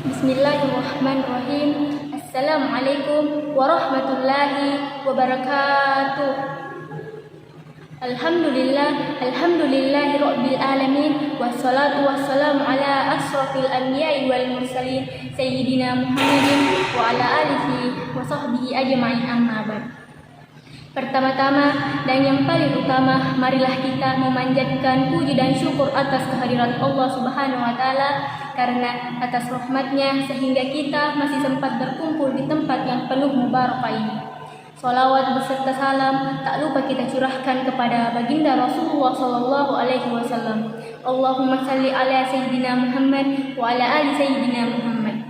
Bismillahirrahmanirrahim. Assalamualaikum warahmatullahi wabarakatuh. Alhamdulillahi rabbil alamin. Wassalatu wassalamu ala asrafil anbiya'i wal mursalin sayyidina Muhammadin wa ala alihi wa sahbihi ajma'in, amma ba'd. Pertama-tama dan yang paling utama, marilah kita memanjatkan puji dan syukur atas kehadirat Allah Subhanahu wa taala, karena atas rahmatnya sehingga kita masih sempat berkumpul di tempat yang penuh mubarakah ini. Salawat beserta salam tak lupa kita curahkan kepada baginda Rasulullah sallallahu alaihi wasallam. Allahumma salli ala sayyidina Muhammad wa ala ali sayyidina Muhammad.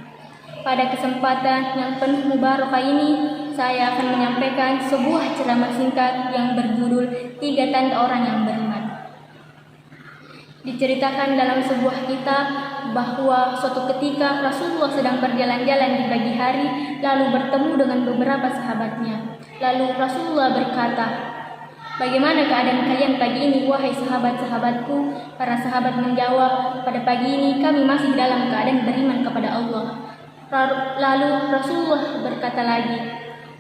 Pada kesempatan yang penuh mubarakah ini, saya akan menyampaikan sebuah ceramah singkat yang berjudul 3 Tanda Orang yang Beriman. Diceritakan dalam sebuah kitab bahwa suatu ketika Rasulullah sedang berjalan-jalan di pagi hari, lalu bertemu dengan beberapa sahabatnya. Lalu Rasulullah berkata, "Bagaimana keadaan kalian pagi ini, wahai sahabat-sahabatku?" Para sahabat menjawab, "Pada pagi ini kami masih dalam keadaan beriman kepada Allah." Lalu Rasulullah berkata lagi,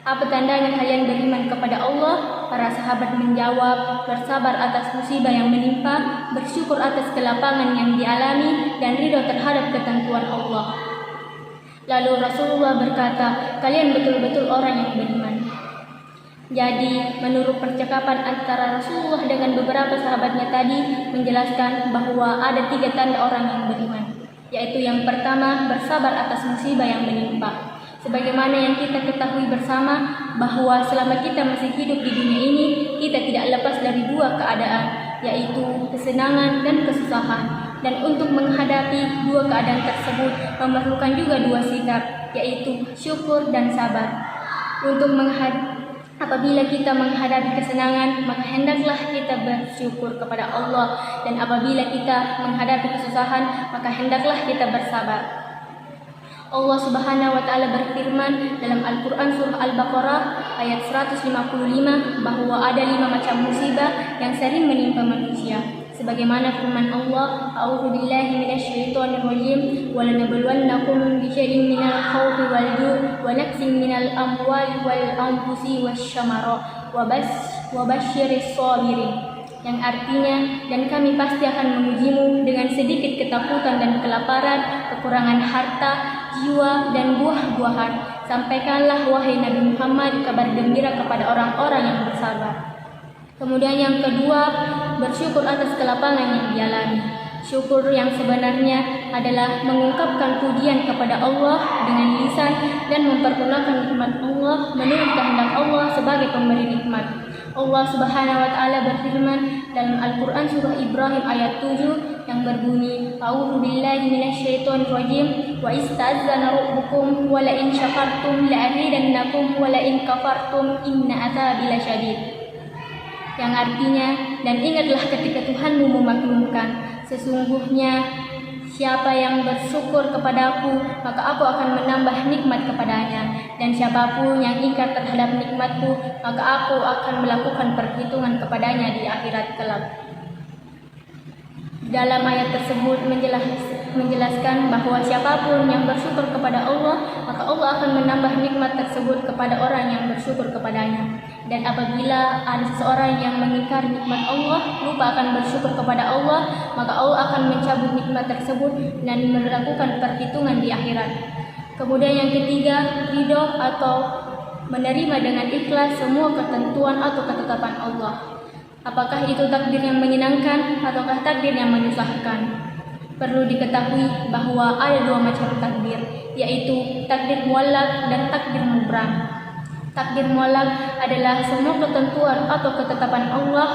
"Apa tandanya kalian beriman kepada Allah?" Para sahabat menjawab, "Bersabar atas musibah yang menimpa, bersyukur atas kelapangan yang dialami, dan ridho terhadap ketentuan Allah." Lalu Rasulullah berkata, "Kalian betul-betul orang yang beriman." Jadi, menurut percakapan antara Rasulullah dengan beberapa sahabatnya tadi, menjelaskan bahwa ada 3 tanda orang yang beriman, yaitu yang pertama, bersabar atas musibah yang menimpa. Sebagaimana yang kita ketahui bersama bahwa selama kita masih hidup di dunia ini, kita tidak lepas dari 2 keadaan, yaitu kesenangan dan kesusahan. Dan untuk menghadapi 2 keadaan tersebut memerlukan juga 2 sikap, yaitu syukur dan sabar. Apabila kita menghadapi kesenangan, maka hendaklah kita bersyukur kepada Allah, dan apabila kita menghadapi kesusahan, maka hendaklah kita bersabar. Allah Subhanahu wa taala berfirman dalam Al-Qur'an surah Al-Baqarah ayat 155 bahwa ada 5 macam musibah yang sering menimpa manusia. Sebagaimana firman Allah, "A'udzu billahi minasyaitonir rajim, wa lanabluwannakum bisyai'in minal khawfi wal ju' wa naqsin minal amwali wal anfusi wasyamara wa basyiris shabirin." Yang artinya, dan kami pasti akan mengujimu dengan sedikit ketakutan dan kelaparan, kekurangan harta, jiwa, dan buah-buahan. Sampaikanlah wahai Nabi Muhammad kabar gembira kepada orang-orang yang bersabar. Kemudian yang kedua, bersyukur atas kelapangan yang dialami. Syukur yang sebenarnya adalah mengungkapkan pujian kepada Allah dengan lisan dan mempergunakan nikmat Allah menurut kehendak Allah sebagai pemberi nikmat. Allah Subhanahu wa taala berfirman dalam Al-Qur'an surah Ibrahim ayat 7 yang berbunyi, "A'udzu billahi minasyaitonir rajim, wa ista'adzana rabbukum wa la in syakartum la azidannakum wa la in kafartum inna adzabi lasyadid." Yang artinya, dan ingatlah ketika Tuhanmu memaklumkan, sesungguhnya siapa yang bersyukur kepadaku, maka aku akan menambah nikmat kepadanya. Dan siapapun yang ingkar terhadap nikmatku, maka aku akan melakukan perhitungan kepadanya di akhirat kelak. Dalam ayat tersebut menjelaskan bahwa siapapun yang bersyukur kepada Allah, maka Allah akan menambah nikmat tersebut kepada orang yang bersyukur kepadanya. Dan apabila ada seseorang yang mengingkari nikmat Allah, lupa akan bersyukur kepada Allah, maka Allah akan mencabut nikmat tersebut dan melakukan perhitungan di akhirat. Kemudian yang ketiga, ridho atau menerima dengan ikhlas semua ketentuan atau ketetapan Allah. Apakah itu takdir yang menyenangkan ataukah takdir yang menyusahkan? Perlu diketahui bahwa ada 2 macam takdir, yaitu takdir muallaq dan takdir mubram. Takdir muallaq adalah semua ketentuan atau ketetapan Allah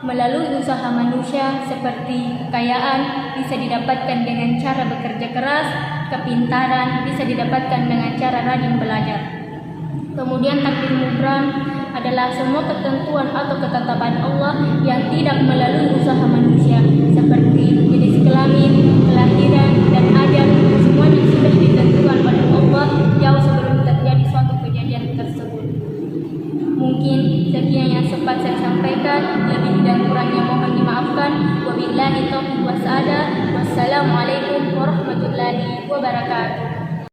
melalui usaha manusia, seperti kekayaan bisa didapatkan dengan cara bekerja keras, kepintaran bisa didapatkan dengan cara rajin belajar. Kemudian takdir mubram adalah semua ketentuan atau ketetapan Allah yang tidak melalui usaha manusia, seperti jenis kelamin, kelahiran, dan ajal. Semuanya sudah ditentukan oleh Allah jauh sebelum terjadi suatu kejadian tersebut. Mungkin sekian yang sempat saya sampaikan, lebih dan kurangnya mohon dimaafkan. Wabillahi taufiq wassalam. Wassalamualaikum warahmatullahi wabarakatuh. wabarakatuh.